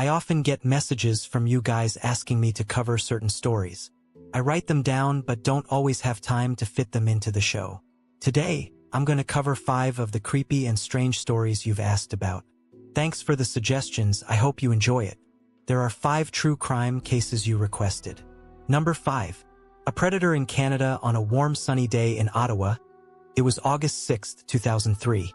I often get messages from you guys asking me to cover certain stories. I write them down but don't always have time to fit them into the show. Today, I'm going to cover 5 of the creepy and strange stories you've asked about. Thanks for the suggestions, I hope you enjoy it. There are 5 true crime cases you requested. Number 5. A predator in Canada on a warm sunny day in Ottawa. It was August 6, 2003.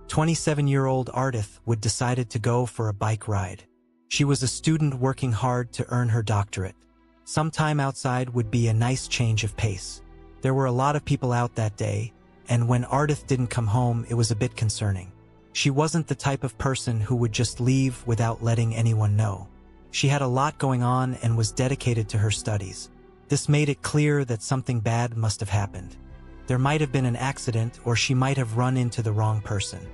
27-year-old Ardith Wood decided to go for a bike ride. She was a student working hard to earn her doctorate. Some time outside would be a nice change of pace. There were a lot of people out that day, and when Ardith didn't come home, it was a bit concerning. She wasn't the type of person who would just leave without letting anyone know. She had a lot going on and was dedicated to her studies. This made it clear that something bad must have happened. There might have been an accident, or she might have run into the wrong person.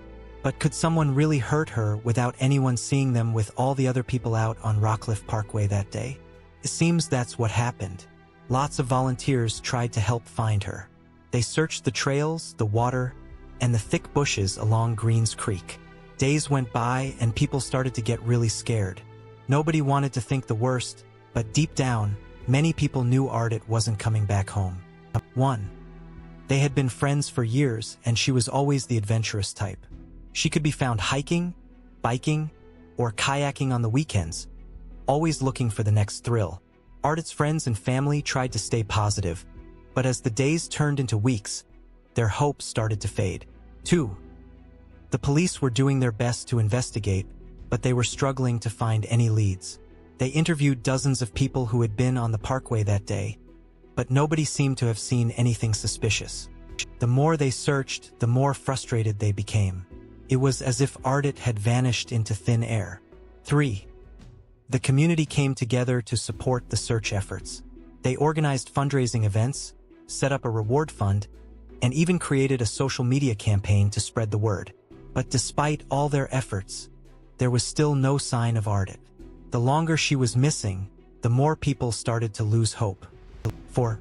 But could someone really hurt her without anyone seeing them with all the other people out on Rockcliffe Parkway that day? It seems that's what happened. Lots of volunteers tried to help find her. They searched the trails, the water, and the thick bushes along Greens Creek. Days went by and people started to get really scared. Nobody wanted to think the worst, but deep down, many people knew Ardith wasn't coming back home. 1. They had been friends for years, and she was always the adventurous type. She could be found hiking, biking, or kayaking on the weekends, always looking for the next thrill. Ardith's friends and family tried to stay positive, but as the days turned into weeks, their hopes started to fade. 2. The police were doing their best to investigate, but they were struggling to find any leads. They interviewed dozens of people who had been on the parkway that day, but nobody seemed to have seen anything suspicious. The more they searched, the more frustrated they became. It was as if Ardith had vanished into thin air. 3. The community came together to support the search efforts. They organized fundraising events, set up a reward fund, and even created a social media campaign to spread the word. But despite all their efforts, there was still no sign of Ardith. The longer she was missing, the more people started to lose hope. 4.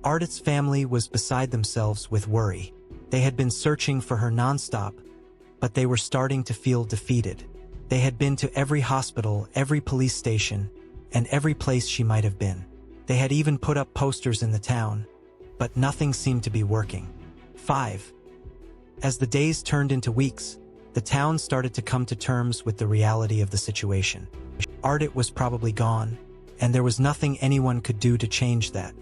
Ardith's family was beside themselves with worry. They had been searching for her nonstop, but they were starting to feel defeated. They had been to every hospital, every police station, and every place she might have been. They had even put up posters in the town, but nothing seemed to be working. 5. As the days turned into weeks, the town started to come to terms with the reality of the situation. Ardith was probably gone, and there was nothing anyone could do to change that.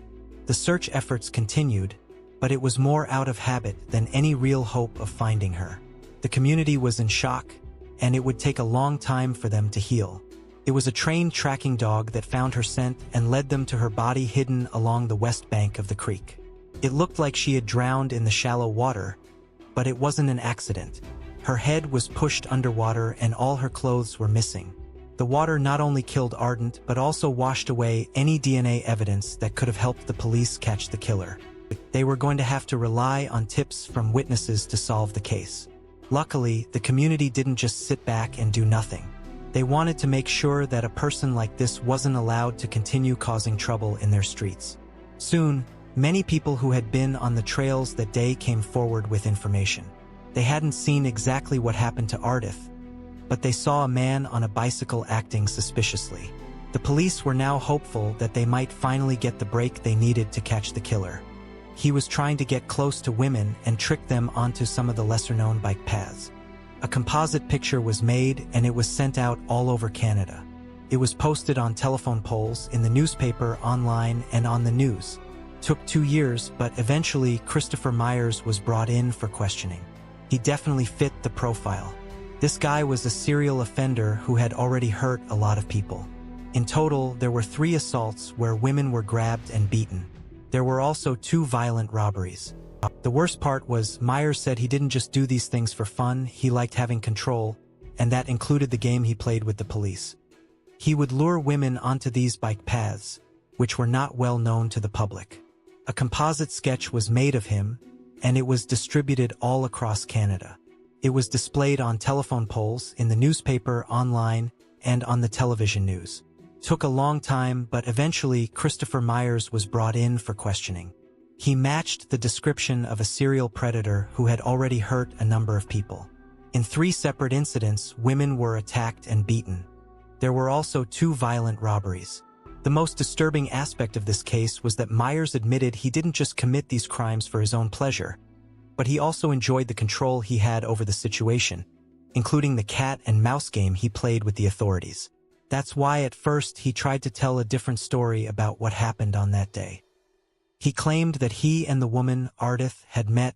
The search efforts continued, but it was more out of habit than any real hope of finding her. The community was in shock, and it would take a long time for them to heal. It was a trained tracking dog that found her scent and led them to her body hidden along the west bank of the creek. It looked like she had drowned in the shallow water, but it wasn't an accident. Her head was pushed underwater and all her clothes were missing. The water not only killed Ardith, but also washed away any DNA evidence that could have helped the police catch the killer. They were going to have to rely on tips from witnesses to solve the case. Luckily, the community didn't just sit back and do nothing. They wanted to make sure that a person like this wasn't allowed to continue causing trouble in their streets. Soon, many people who had been on the trails that day came forward with information. They hadn't seen exactly what happened to Ardith, but they saw a man on a bicycle acting suspiciously. The police were now hopeful that they might finally get the break they needed to catch the killer. He was trying to get close to women and trick them onto some of the lesser-known bike paths. A composite picture was made and it was sent out all over Canada. It was posted on telephone poles, in the newspaper, online, and on the news. Took 2 years, but eventually Christopher Myers was brought in for questioning. He definitely fit the profile. This guy was a serial offender who had already hurt a lot of people. In total, there were 3 assaults where women were grabbed and beaten. There were also 2 violent robberies. The worst part was Myers said he didn't just do these things for fun, he liked having control, and that included the game he played with the police. He would lure women onto these bike paths, which were not well known to the public. A composite sketch was made of him, and it was distributed all across Canada. It was displayed on telephone poles, in the newspaper, online, and on the television news. Took a long time, but eventually Christopher Myers was brought in for questioning. He matched the description of a serial predator who had already hurt a number of people. In 3 separate incidents, women were attacked and beaten. There were also 2 violent robberies. The most disturbing aspect of this case was that Myers admitted he didn't just commit these crimes for his own pleasure, but he also enjoyed the control he had over the situation, including the cat and mouse game he played with the authorities. That's why at first he tried to tell a different story about what happened on that day. He claimed that he and the woman, Ardith, had met,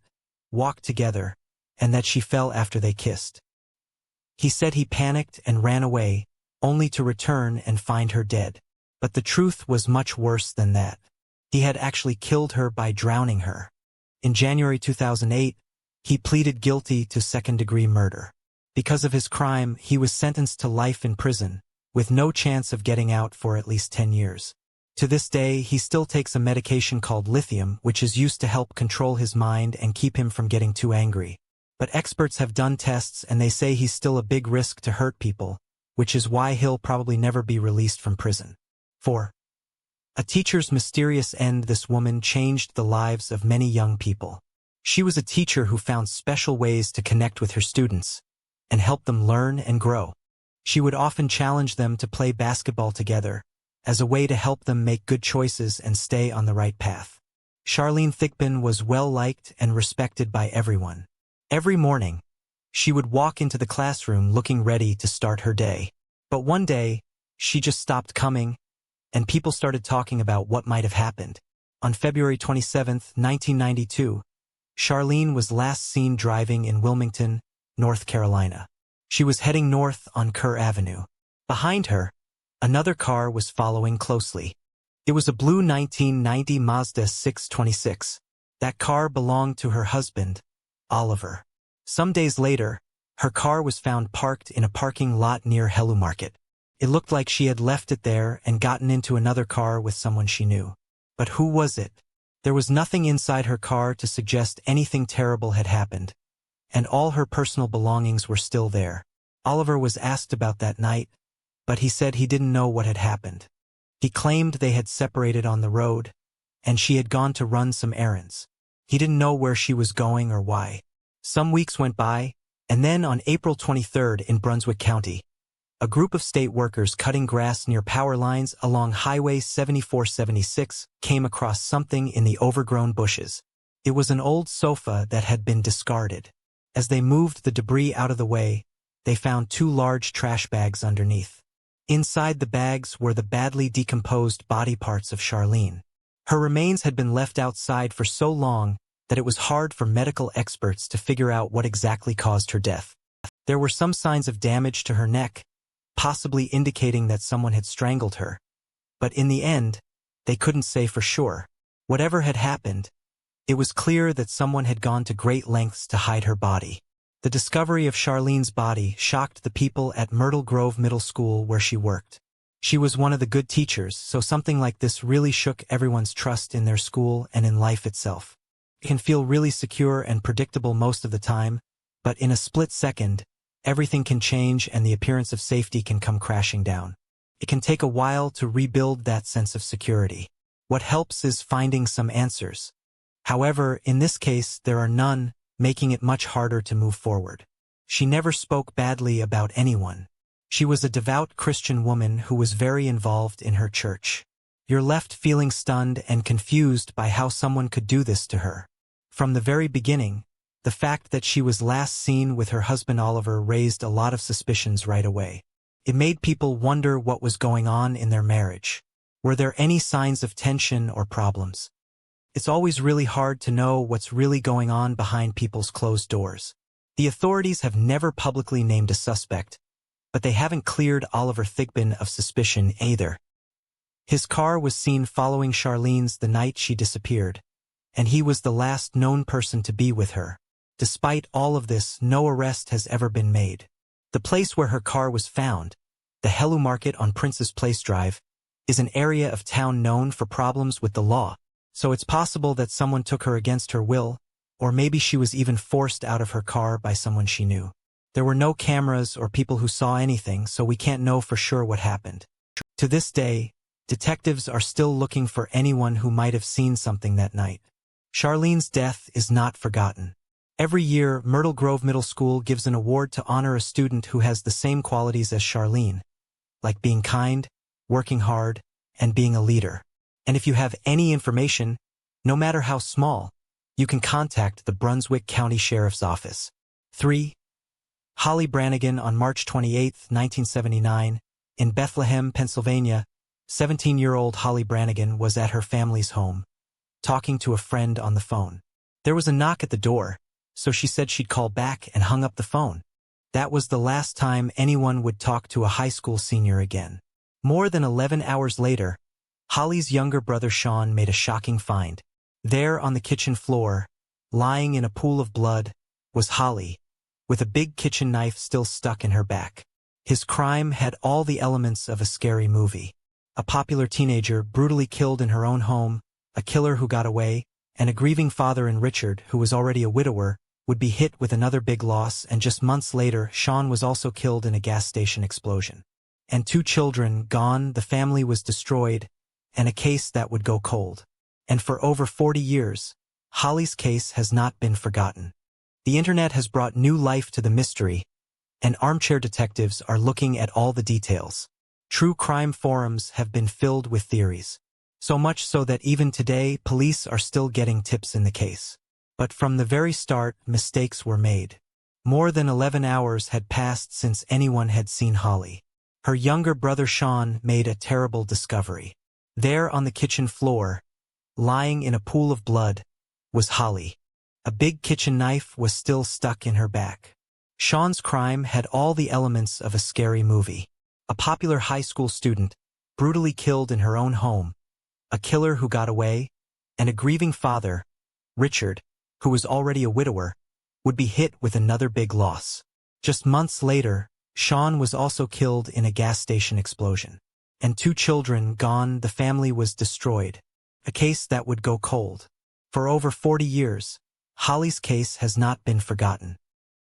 walked together, and that she fell after they kissed. He said he panicked and ran away, only to return and find her dead. But the truth was much worse than that. He had actually killed her by drowning her. In January 2008, he pleaded guilty to second-degree murder. Because of his crime, he was sentenced to life in prison, with no chance of getting out for at least 10 years. To this day, he still takes a medication called lithium, which is used to help control his mind and keep him from getting too angry. But experts have done tests and they say he's still a big risk to hurt people, which is why he'll probably never be released from prison. 4. A teacher's mysterious end. This woman changed the lives of many young people. She was a teacher who found special ways to connect with her students and help them learn and grow. She would often challenge them to play basketball together as a way to help them make good choices and stay on the right path. Charlene Thigpen was well-liked and respected by everyone. Every morning, she would walk into the classroom looking ready to start her day. But one day, she just stopped coming, and people started talking about what might have happened. On February 27, 1992, Charlene was last seen driving in Wilmington, North Carolina. She was heading north on Kerr Avenue. Behind her, another car was following closely. It was a blue 1990 Mazda 626. That car belonged to her husband, Oliver. Some days later, her car was found parked in a parking lot near Hellu Market. It looked like she had left it there and gotten into another car with someone she knew. But who was it? There was nothing inside her car to suggest anything terrible had happened, and all her personal belongings were still there. Oliver was asked about that night, but he said he didn't know what had happened. He claimed they had separated on the road, and she had gone to run some errands. He didn't know where she was going or why. Some weeks went by, and then on April 23rd in Brunswick County, a group of state workers cutting grass near power lines along Highway 7476 came across something in the overgrown bushes. It was an old sofa that had been discarded. As they moved the debris out of the way, they found 2 large trash bags underneath. Inside the bags were the badly decomposed body parts of Charlene. Her remains had been left outside for so long that it was hard for medical experts to figure out what exactly caused her death. There were some signs of damage to her neck, possibly indicating that someone had strangled her. But in the end, they couldn't say for sure. Whatever had happened, it was clear that someone had gone to great lengths to hide her body. The discovery of Charlene's body shocked the people at Myrtle Grove Middle School where she worked. She was one of the good teachers, so something like this really shook everyone's trust in their school and in life itself. It can feel really secure and predictable most of the time, but in a split second, everything can change and the appearance of safety can come crashing down. It can take a while to rebuild that sense of security. What helps is finding some answers. However, in this case, there are none, making it much harder to move forward. She never spoke badly about anyone. She was a devout Christian woman who was very involved in her church. You're left feeling stunned and confused by how someone could do this to her. From the very beginning, the fact that she was last seen with her husband Oliver raised a lot of suspicions right away. It made people wonder what was going on in their marriage. Were there any signs of tension or problems? It's always really hard to know what's really going on behind people's closed doors. The authorities have never publicly named a suspect, but they haven't cleared Oliver Thigpen of suspicion either. His car was seen following Charlene's the night she disappeared, and he was the last known person to be with her. Despite all of this, no arrest has ever been made. The place where her car was found, the Hellu Market on Princess Place Drive, is an area of town known for problems with the law, so it's possible that someone took her against her will, or maybe she was even forced out of her car by someone she knew. There were no cameras or people who saw anything, so we can't know for sure what happened. To this day, detectives are still looking for anyone who might have seen something that night. Charlene's death is not forgotten. Every year, Myrtle Grove Middle School gives an award to honor a student who has the same qualities as Charlene, like being kind, working hard, and being a leader. And if you have any information, no matter how small, you can contact the Brunswick County Sheriff's Office. 3. Holly Brannigan on March 28, 1979, in Bethlehem, Pennsylvania, 17-year-old Holly Brannigan was at her family's home, talking to a friend on the phone. There was a knock at the door, so she said she'd call back and hung up the phone. That was the last time anyone would talk to a high school senior again. More than 11 hours later, Holly's younger brother Sean made a shocking find. There on the kitchen floor, lying in a pool of blood, was Holly, with a big kitchen knife still stuck in her back. His crime had all the elements of a scary movie. A popular teenager brutally killed in her own home, a killer who got away, and a grieving father in Richard, who was already a widower, would be hit with another big loss, and just months later, Sean was also killed in a gas station explosion. And 2 children gone, the family was destroyed, and a case that would go cold. And for over 40 years, Holly's case has not been forgotten. The internet has brought new life to the mystery, and armchair detectives are looking at all the details. True crime forums have been filled with theories. So much so that even today, police are still getting tips in the case. But from the very start, mistakes were made. More than 11 hours had passed since anyone had seen Holly. Her younger brother Sean made a terrible discovery. There on the kitchen floor, lying in a pool of blood, was Holly. A big kitchen knife was still stuck in her back. Sean's crime had all the elements of a scary movie. A popular high school student, brutally killed in her own home, a killer who got away, and a grieving father, Richard, who was already a widower, would be hit with another big loss. Just months later, Sean was also killed in a gas station explosion. And 2 children gone, the family was destroyed. A case that would go cold. For over 40 years, Holly's case has not been forgotten.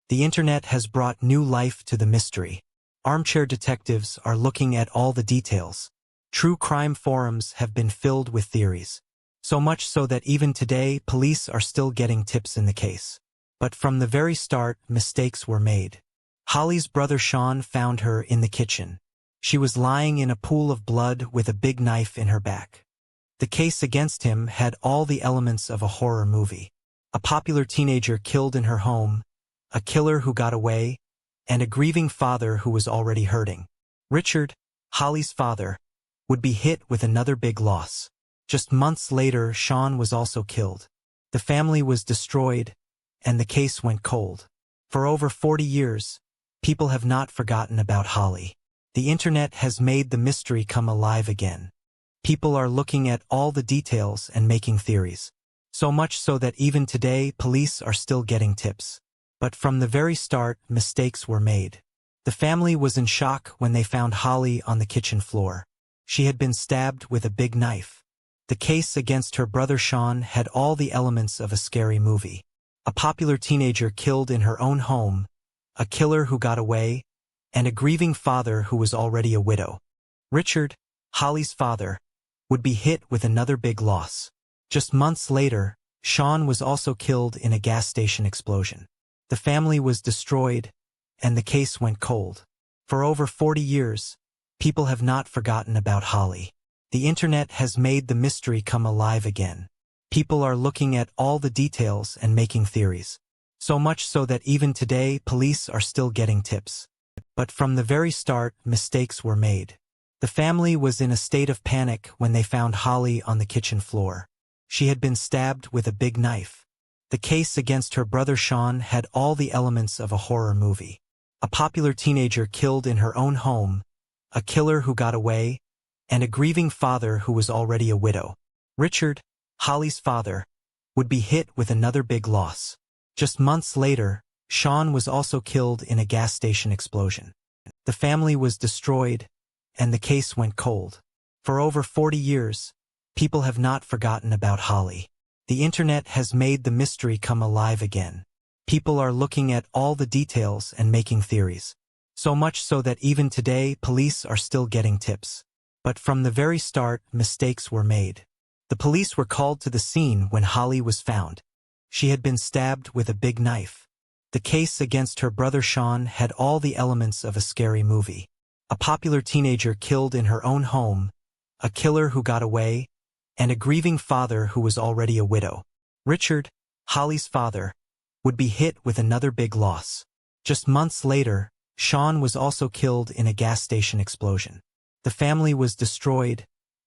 The internet has brought new life to the mystery. Armchair detectives are looking at all the details. True crime forums have been filled with theories. So much so that even today, police are still getting tips in the case. But from the very start, mistakes were made. Holly's brother Sean found her in the kitchen. She was lying in a pool of blood with a big knife in her back. The case against him had all the elements of a horror movie. A popular teenager killed in her home, a killer who got away, and a grieving father who was already hurting. Richard, Holly's father, would be hit with another big loss. Just months later, Sean was also killed. The family was destroyed, and the case went cold. For over 40 years, people have not forgotten about Holly. The internet has made the mystery come alive again. People are looking at all the details and making theories. So much so that even today, police are still getting tips. But from the very start, mistakes were made. The family was in shock when they found Holly on the kitchen floor. She had been stabbed with a big knife. The case against her brother Sean had all the elements of a scary movie. A popular teenager killed in her own home, a killer who got away, and a grieving father who was already a widow. Richard, Holly's father, would be hit with another big loss. Just months later, Sean was also killed in a gas station explosion. The family was destroyed, and the case went cold. For over 40 years, people have not forgotten about Holly. The internet has made the mystery come alive again. People are looking at all the details and making theories. So much so that even today, police are still getting tips. But from the very start, mistakes were made. The family was in a state of panic when they found Holly on the kitchen floor. She had been stabbed with a big knife. The case against her brother Sean had all the elements of a horror movie. A popular teenager killed in her own home, a killer who got away, and a grieving father who was already a widow. Richard, Holly's father, would be hit with another big loss. Just months later, Sean was also killed in a gas station explosion. The family was destroyed, and the case went cold. For over 40 years, people have not forgotten about Holly. The internet has made the mystery come alive again. People are looking at all the details and making theories. So much so that even today, police are still getting tips. But from the very start, mistakes were made. The police were called to the scene when Holly was found. She had been stabbed with a big knife. The case against her brother Sean had all the elements of a scary movie. a popular teenager killed in her own home, a killer who got away, and a grieving father who was already a widow. Richard, Holly's father, would be hit with another big loss. Just months later, Sean was also killed in a gas station explosion. The family was destroyed,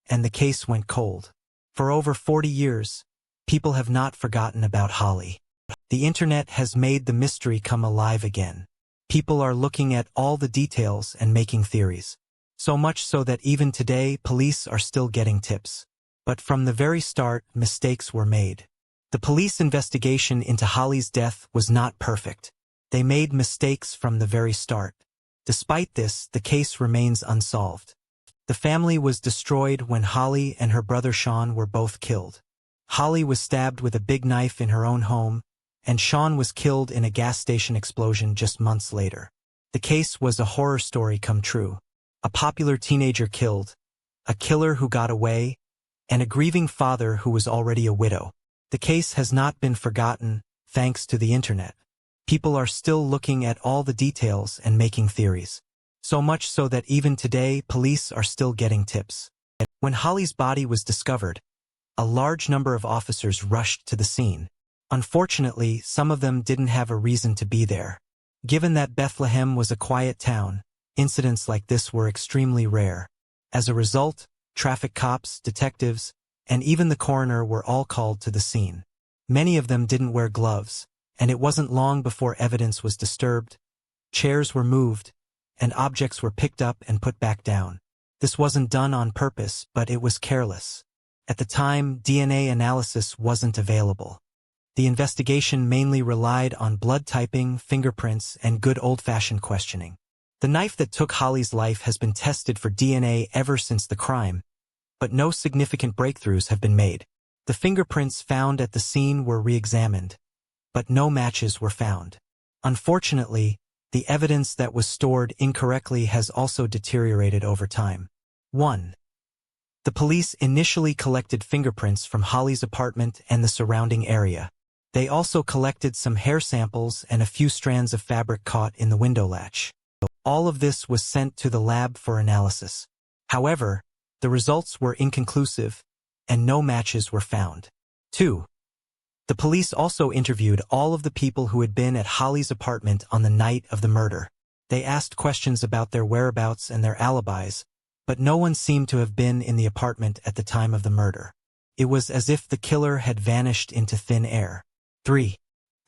and the case went cold. For over 40 years, people have not forgotten about Holly. The internet has made the mystery come alive again. People are looking at all the details and making theories. So much so that even today, police are still getting tips. But from the very start, mistakes were made. The police investigation into Holly's death was not perfect. They made mistakes from the very start. Despite this, the case remains unsolved. The family was destroyed when Holly and her brother Sean were both killed. Holly was stabbed with a big knife in her own home, and Sean was killed in a gas station explosion just months later. The case was a horror story come true. A popular teenager killed, a killer who got away, and a grieving father who was already a widow. The case has not been forgotten, thanks to the internet. People are still looking at all the details and making theories. So much so that even today, police are still getting tips. When Holly's body was discovered, a large number of officers rushed to the scene. Unfortunately, some of them didn't have a reason to be there. Given that Bethlehem was a quiet town, incidents like this were extremely rare. As a result, traffic cops, detectives, and even the coroner were all called to the scene. Many of them didn't wear gloves, and it wasn't long before evidence was disturbed. Chairs were moved, and objects were picked up and put back down. This wasn't done on purpose, but it was careless. At the time, DNA analysis wasn't available. The investigation mainly relied on blood typing, fingerprints, and good old-fashioned questioning. The knife that took Holly's life has been tested for DNA ever since the crime, but no significant breakthroughs have been made. The fingerprints found at the scene were re-examined, but no matches were found. Unfortunately, the evidence that was stored incorrectly has also deteriorated over time. 1. The police initially collected fingerprints from Holly's apartment and the surrounding area. They also collected some hair samples and a few strands of fabric caught in the window latch. All of this was sent to the lab for analysis. However, the results were inconclusive, and no matches were found. 2. The police also interviewed all of the people who had been at Holly's apartment on the night of the murder. They asked questions about their whereabouts and their alibis, but no one seemed to have been in the apartment at the time of the murder. It was as if the killer had vanished into thin air. 3.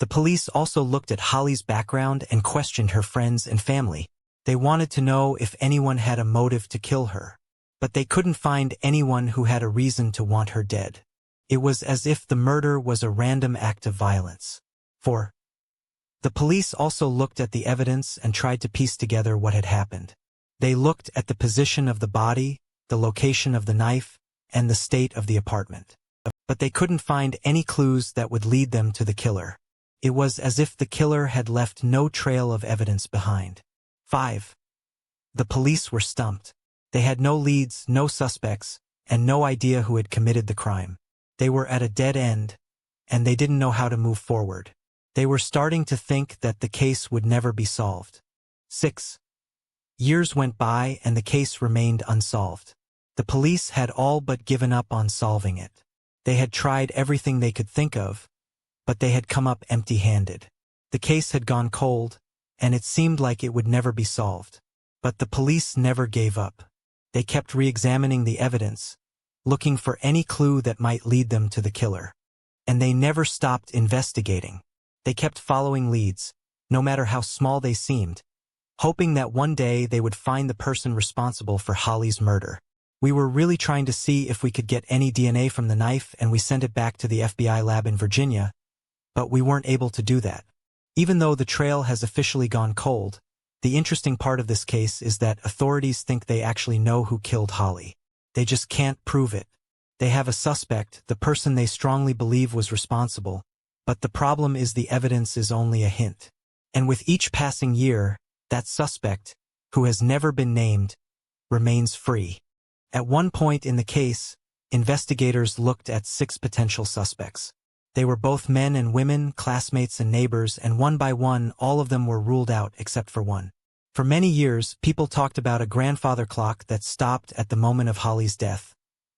The police also looked at Holly's background and questioned her friends and family. They wanted to know if anyone had a motive to kill her, but they couldn't find anyone who had a reason to want her dead. It was as if the murder was a random act of violence. 4. The police also looked at the evidence and tried to piece together what had happened. They looked at the position of the body, the location of the knife, and the state of the apartment. But they couldn't find any clues that would lead them to the killer. It was as if the killer had left no trail of evidence behind. 5. The police were stumped. They had no leads, no suspects, and no idea who had committed the crime. They were at a dead end, and they didn't know how to move forward. They were starting to think that the case would never be solved. 6. Years went by and the case remained unsolved. The police had all but given up on solving it. They had tried everything they could think of, but they had come up empty-handed. The case had gone cold, and it seemed like it would never be solved. But the police never gave up. They kept re-examining the evidence, looking for any clue that might lead them to the killer. And they never stopped investigating. They kept following leads, no matter how small they seemed, hoping that one day they would find the person responsible for Holly's murder. We were really trying to see if we could get any DNA from the knife, and we sent it back to the FBI lab in Virginia, but we weren't able to do that. Even though the trail has officially gone cold, the interesting part of this case is that authorities think they actually know who killed Holly. They just can't prove it. They have a suspect, the person they strongly believe was responsible, but the problem is the evidence is only a hint. And with each passing year, that suspect, who has never been named, remains free. At one point in the case, investigators looked at 6 potential suspects. They were both men and women, classmates and neighbors, and one by one, all of them were ruled out except for one. For many years, people talked about a grandfather clock that stopped at the moment of Holly's death,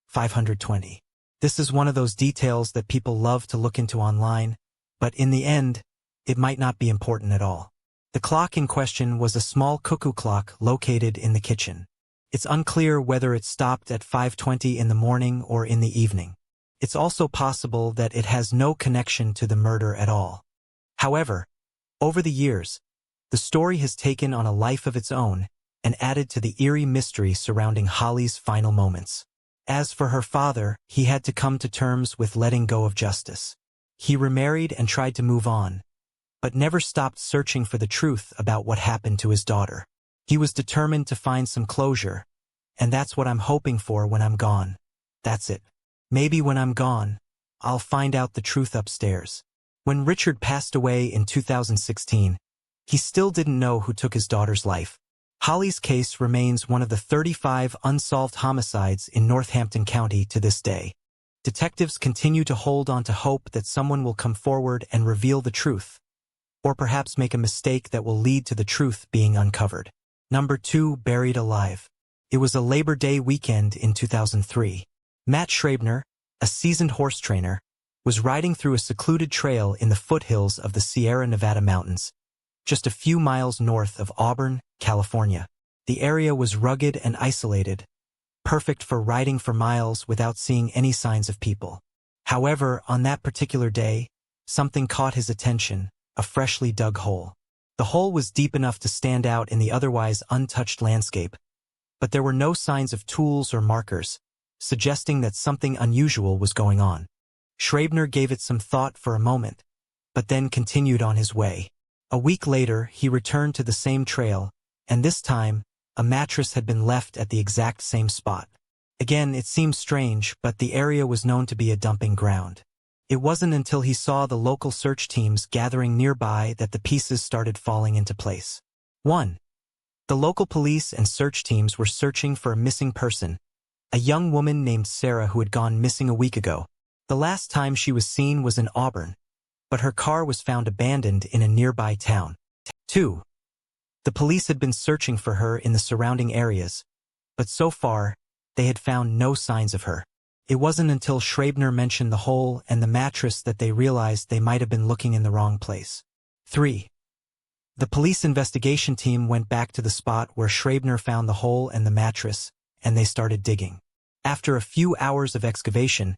520. This is one of those details that people love to look into online, but in the end, it might not be important at all. The clock in question was a small cuckoo clock located in the kitchen. It's unclear whether it stopped at 5:20 in the morning or in the evening. It's also possible that it has no connection to the murder at all. However, over the years, the story has taken on a life of its own and added to the eerie mystery surrounding Holly's final moments. As for her father, he had to come to terms with letting go of justice. He remarried and tried to move on, but never stopped searching for the truth about what happened to his daughter. He was determined to find some closure, and that's what I'm hoping for when I'm gone. That's it. Maybe when I'm gone, I'll find out the truth upstairs. When Richard passed away in 2016, he still didn't know who took his daughter's life. Holly's case remains one of the 35 unsolved homicides in Northampton County to this day. Detectives continue to hold on to hope that someone will come forward and reveal the truth, or perhaps make a mistake that will lead to the truth being uncovered. Number 2, buried alive. It was a Labor Day weekend in 2003. Matt Schraebner, a seasoned horse trainer, was riding through a secluded trail in the foothills of the Sierra Nevada mountains, just a few miles north of Auburn, California. The area was rugged and isolated, perfect for riding for miles without seeing any signs of people. However, on that particular day, something caught his attention, a freshly dug hole. The hole was deep enough to stand out in the otherwise untouched landscape, but there were no signs of tools or markers, suggesting that something unusual was going on. Schraebner gave it some thought for a moment, but then continued on his way. A week later, he returned to the same trail, and this time, a mattress had been left at the exact same spot. Again, it seemed strange, but the area was known to be a dumping ground. It wasn't until he saw the local search teams gathering nearby that the pieces started falling into place. 1. The local police and search teams were searching for a missing person, a young woman named Sarah who had gone missing a week ago. The last time she was seen was in Auburn, but her car was found abandoned in a nearby town. 2. The police had been searching for her in the surrounding areas, but so far, they had found no signs of her. It wasn't until Schraebner mentioned the hole and the mattress that they realized they might have been looking in the wrong place. 3. The police investigation team went back to the spot where Schraebner found the hole and the mattress, and they started digging. After a few hours of excavation,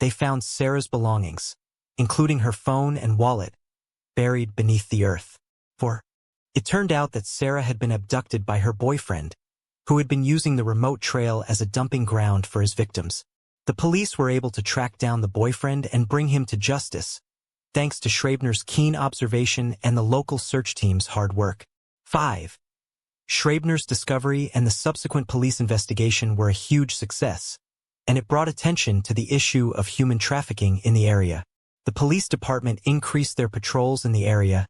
they found Sarah's belongings, including her phone and wallet, buried beneath the earth. 4. It turned out that Sarah had been abducted by her boyfriend, who had been using the remote trail as a dumping ground for his victims. The police were able to track down the boyfriend and bring him to justice, thanks to Schraebner's keen observation and the local search team's hard work. 5. Schraebner's discovery and the subsequent police investigation were a huge success, and it brought attention to the issue of human trafficking in the area. The police department increased their patrols in the area,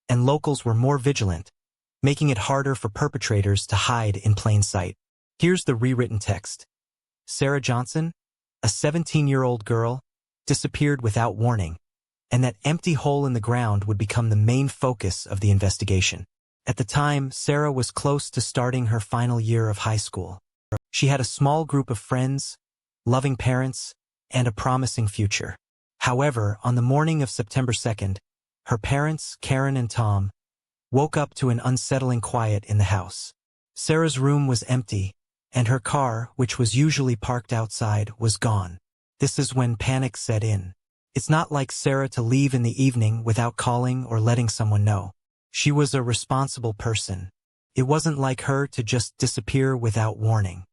and locals were more vigilant, making it harder for perpetrators to hide in plain sight. Here's the rewritten text. Sarah Johnson, a 17-year-old girl, disappeared without warning, and that empty hole in the ground would become the main focus of the investigation. At the time, Sarah was close to starting her final year of high school. She had a small group of friends, loving parents, and a promising future. However, on the morning of September 2nd, her parents, Karen and Tom, woke up to an unsettling quiet in the house. Sarah's room was empty, and her car, which was usually parked outside, was gone. This is when panic set in. It's not like Sarah to leave in the evening without calling or letting someone know. She was a responsible person. It wasn't like her to just disappear without warning.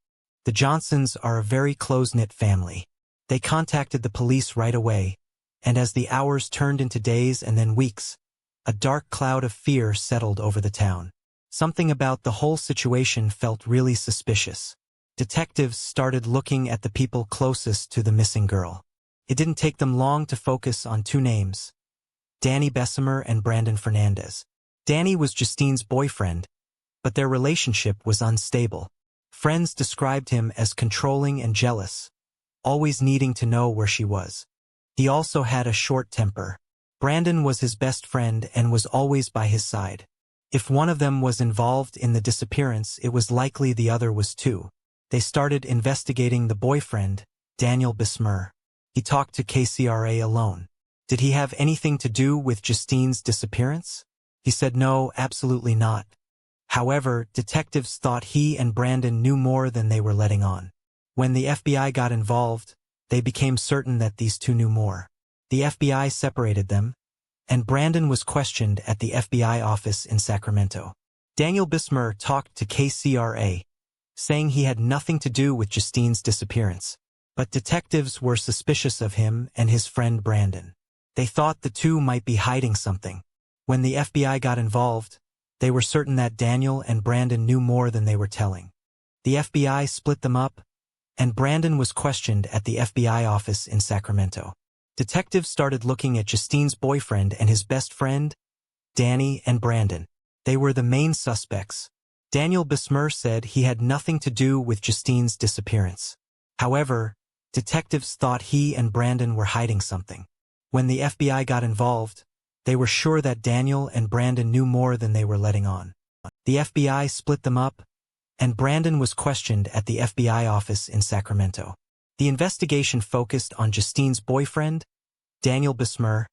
The Johnsons are a very close-knit family. They contacted the police right away, and as the hours turned into days and then weeks, a dark cloud of fear settled over the town. Something about the whole situation felt really suspicious. Detectives started looking at the people closest to the missing girl. It didn't take them long to focus on two names, Danny Bessemer and Brandon Fernandez. Danny was Justine's boyfriend, but their relationship was unstable. Friends described him as controlling and jealous, always needing to know where she was. He also had a short temper. Brandon was his best friend and was always by his side, If one of them was involved in the disappearance, it was likely the other was too. They started investigating the boyfriend, Daniel Bismer. He talked to KCRA alone. Did he have anything to do with Justine's disappearance? He said no, absolutely not. However, detectives thought he and Brandon knew more than they were letting on. When the FBI got involved, they became certain that these two knew more. The FBI separated them, and Brandon was questioned at the FBI office in Sacramento. Daniel Bismer talked to KCRA, saying he had nothing to do with Justine's disappearance. But detectives were suspicious of him and his friend Brandon. They thought the two might be hiding something. When the FBI got involved, they were certain that Daniel and Brandon knew more than they were telling. The FBI split them up, and Brandon was questioned at the FBI office in Sacramento. Detectives started looking at Justine's boyfriend and his best friend, Danny and Brandon. They were the main suspects. Daniel Bismer said he had nothing to do with Justine's disappearance. However, detectives thought he and Brandon were hiding something. When the FBI got involved, they were sure that Daniel and Brandon knew more than they were letting on. The FBI split them up, and Brandon was questioned at the FBI office in Sacramento. The investigation focused on Justine's boyfriend, Daniel Bismer,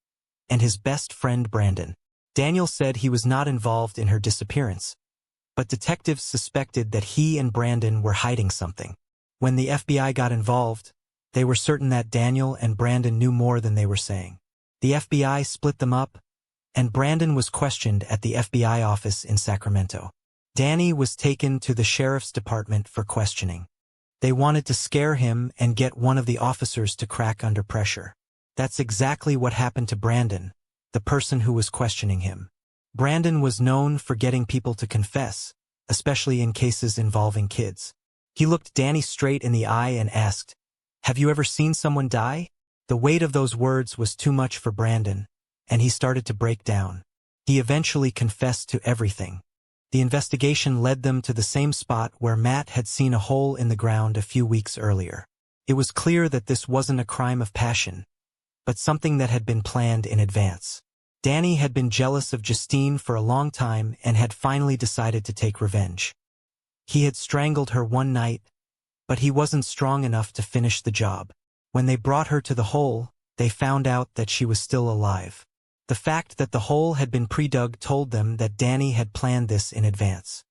and his best friend Brandon. Daniel said he was not involved in her disappearance, but detectives suspected that he and Brandon were hiding something. When the FBI got involved, they were certain that Daniel and Brandon knew more than they were saying. The FBI split them up, and Brandon was questioned at the FBI office in Sacramento. Danny was taken to the sheriff's department for questioning. They wanted to scare him and get one of the officers to crack under pressure. That's exactly what happened to Brandon, the person who was questioning him. Brandon was known for getting people to confess, especially in cases involving kids. He looked Danny straight in the eye and asked, "Have you ever seen someone die?" The weight of those words was too much for Brandon, and he started to break down. He eventually confessed to everything. The investigation led them to the same spot where Matt had seen a hole in the ground a few weeks earlier. It was clear that this wasn't a crime of passion, but something that had been planned in advance. Danny had been jealous of Justine for a long time and had finally decided to take revenge. He had strangled her one night, but he wasn't strong enough to finish the job. When they brought her to the hole, they found out that she was still alive. The fact that the hole had been pre-dug told them that Danny had planned this in advance.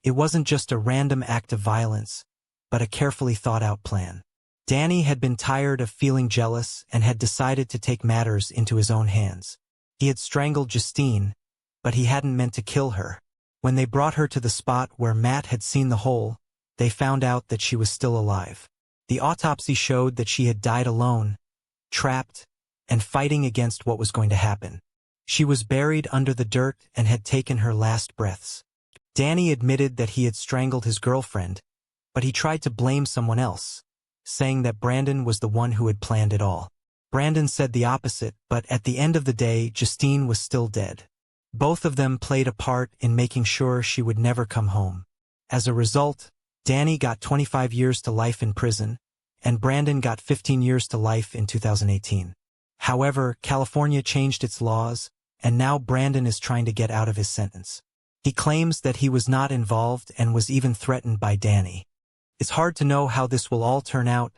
It wasn't just a random act of violence, but a carefully thought-out plan. Danny had been tired of feeling jealous and had decided to take matters into his own hands. He had strangled Justine, but he hadn't meant to kill her. When they brought her to the spot where Matt had seen the hole, they found out that she was still alive. The autopsy showed that she had died alone, trapped, and fighting against what was going to happen. She was buried under the dirt and had taken her last breaths. Danny admitted that he had strangled his girlfriend, but he tried to blame someone else, saying that Brandon was the one who had planned it all. Brandon said the opposite, but at the end of the day, Justine was still dead. Both of them played a part in making sure she would never come home. As a result, Danny got 25 years to life in prison, and Brandon got 15 years to life in 2018. However, California changed its laws, and now Brandon is trying to get out of his sentence. He claims that he was not involved and was even threatened by Danny. It's hard to know how this will all turn out,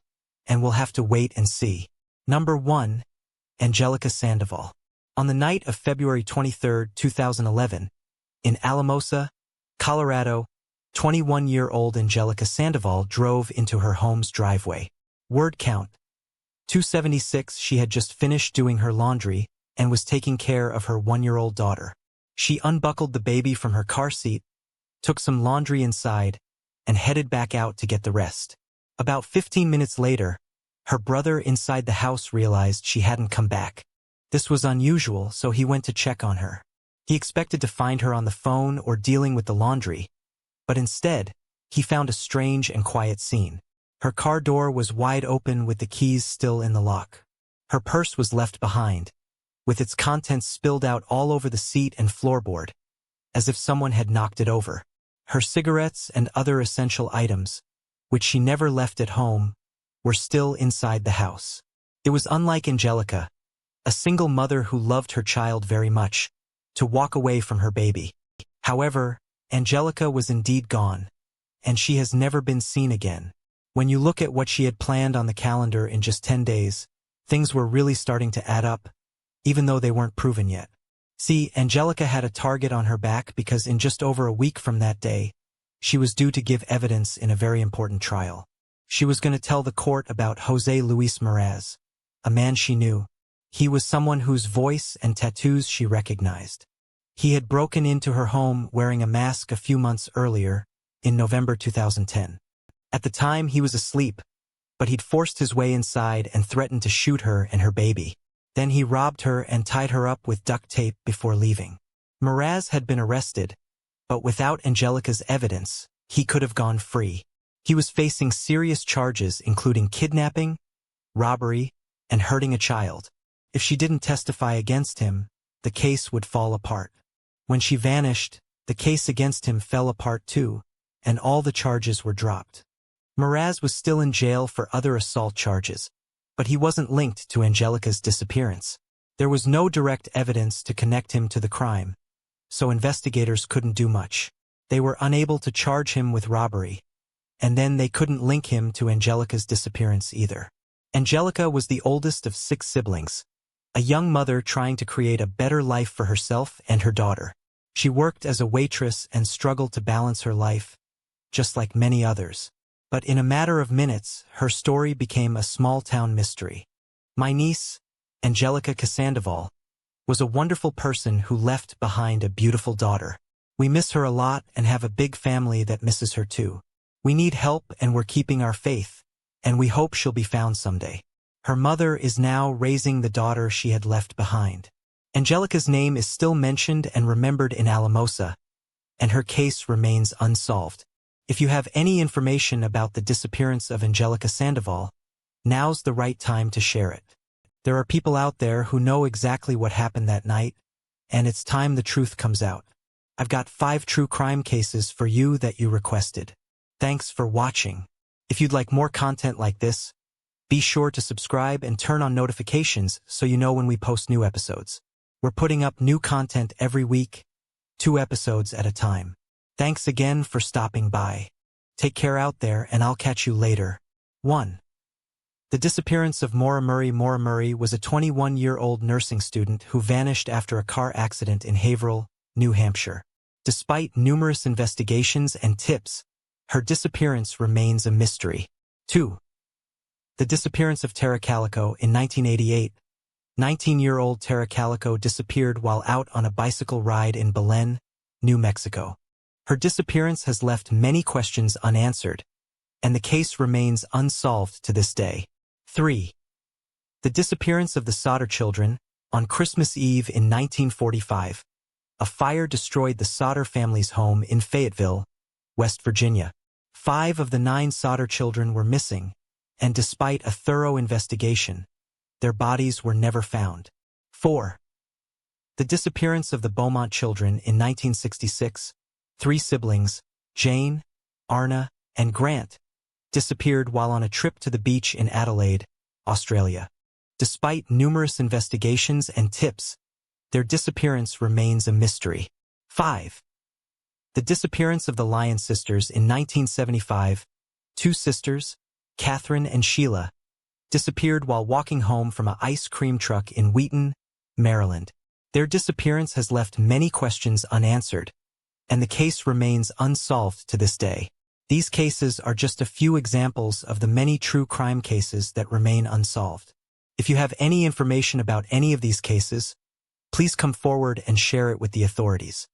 and we'll have to wait and see. Number 1. Angelica Sandoval. On the night of February 23, 2011, in Alamosa, Colorado, 21-year-old Angelica Sandoval drove into her home's driveway. Word count: 276. She had just finished doing her laundry and was taking care of her 1-year-old daughter. She unbuckled the baby from her car seat, took some laundry inside, and headed back out to get the rest. About 15 minutes later, her brother inside the house realized she hadn't come back. This was unusual, so he went to check on her. He expected to find her on the phone or dealing with the laundry, but instead, he found a strange and quiet scene. Her car door was wide open with the keys still in the lock. Her purse was left behind, with its contents spilled out all over the seat and floorboard, as if someone had knocked it over. Her cigarettes and other essential items, which she never left at home, were still inside the house. It was unlike Angelica, a single mother who loved her child very much, to walk away from her baby. However, Angelica was indeed gone, and she has never been seen again. When you look at what she had planned on the calendar in just 10 days, things were really starting to add up, even though they weren't proven yet. See, Angelica had a target on her back because in just over a week from that day, she was due to give evidence in a very important trial. She was going to tell the court about José Luis Meraz, a man she knew. He was someone whose voice and tattoos she recognized. He had broken into her home wearing a mask a few months earlier, in November 2010. At the time, he was asleep, but he'd forced his way inside and threatened to shoot her and her baby. Then he robbed her and tied her up with duct tape before leaving. Meraz had been arrested, but without Angelica's evidence, he could have gone free. He was facing serious charges including kidnapping, robbery, and hurting a child. If she didn't testify against him, the case would fall apart. When she vanished, the case against him fell apart too, and all the charges were dropped. Meraz was still in jail for other assault charges, but he wasn't linked to Angelica's disappearance. There was no direct evidence to connect him to the crime, so investigators couldn't do much. They were unable to charge him with robbery, and then they couldn't link him to Angelica's disappearance either. Angelica was the oldest of 6 siblings, a young mother trying to create a better life for herself and her daughter. She worked as a waitress and struggled to balance her life, just like many others. But in a matter of minutes, her story became a small-town mystery. My niece, Angelica Sandoval, was a wonderful person who left behind a beautiful daughter. We miss her a lot and have a big family that misses her too. We need help and we're keeping our faith, and we hope she'll be found someday. Her mother is now raising the daughter she had left behind. Angelica's name is still mentioned and remembered in Alamosa, and her case remains unsolved. If you have any information about the disappearance of Angelica Sandoval, now's the right time to share it. There are people out there who know exactly what happened that night, and it's time the truth comes out. I've got 5 true crime cases for you that you requested. Thanks for watching. If you'd like more content like this, be sure to subscribe and turn on notifications so you know when we post new episodes. We're putting up new content every week, 2 episodes at a time. Thanks again for stopping by. Take care out there and I'll catch you later. 1. The disappearance of Maura Murray. Maura Murray was a 21-year-old nursing student who vanished after a car accident in Haverhill, New Hampshire. Despite numerous investigations and tips, her disappearance remains a mystery. 2. The disappearance of Tara Calico. In 1988, 19-year-old Tara Calico disappeared while out on a bicycle ride in Belen, New Mexico. Her disappearance has left many questions unanswered, and the case remains unsolved to this day. 3. The disappearance of the Sauter children. On Christmas Eve in 1945, a fire destroyed the Sauter family's home in Fayetteville, West Virginia. 5 of the 9 Sauter children were missing, and despite a thorough investigation, their bodies were never found. 4. The disappearance of the Beaumont children. In 1966, 3 siblings, Jane, Arna, and Grant, disappeared while on a trip to the beach in Adelaide, Australia. Despite numerous investigations and tips, their disappearance remains a mystery. 5. The disappearance of the Lyon sisters. In 1975, 2 sisters, Catherine and Sheila, disappeared while walking home from an ice cream truck in Wheaton, Maryland. Their disappearance has left many questions unanswered, and the case remains unsolved to this day. These cases are just a few examples of the many true crime cases that remain unsolved. If you have any information about any of these cases, please come forward and share it with the authorities.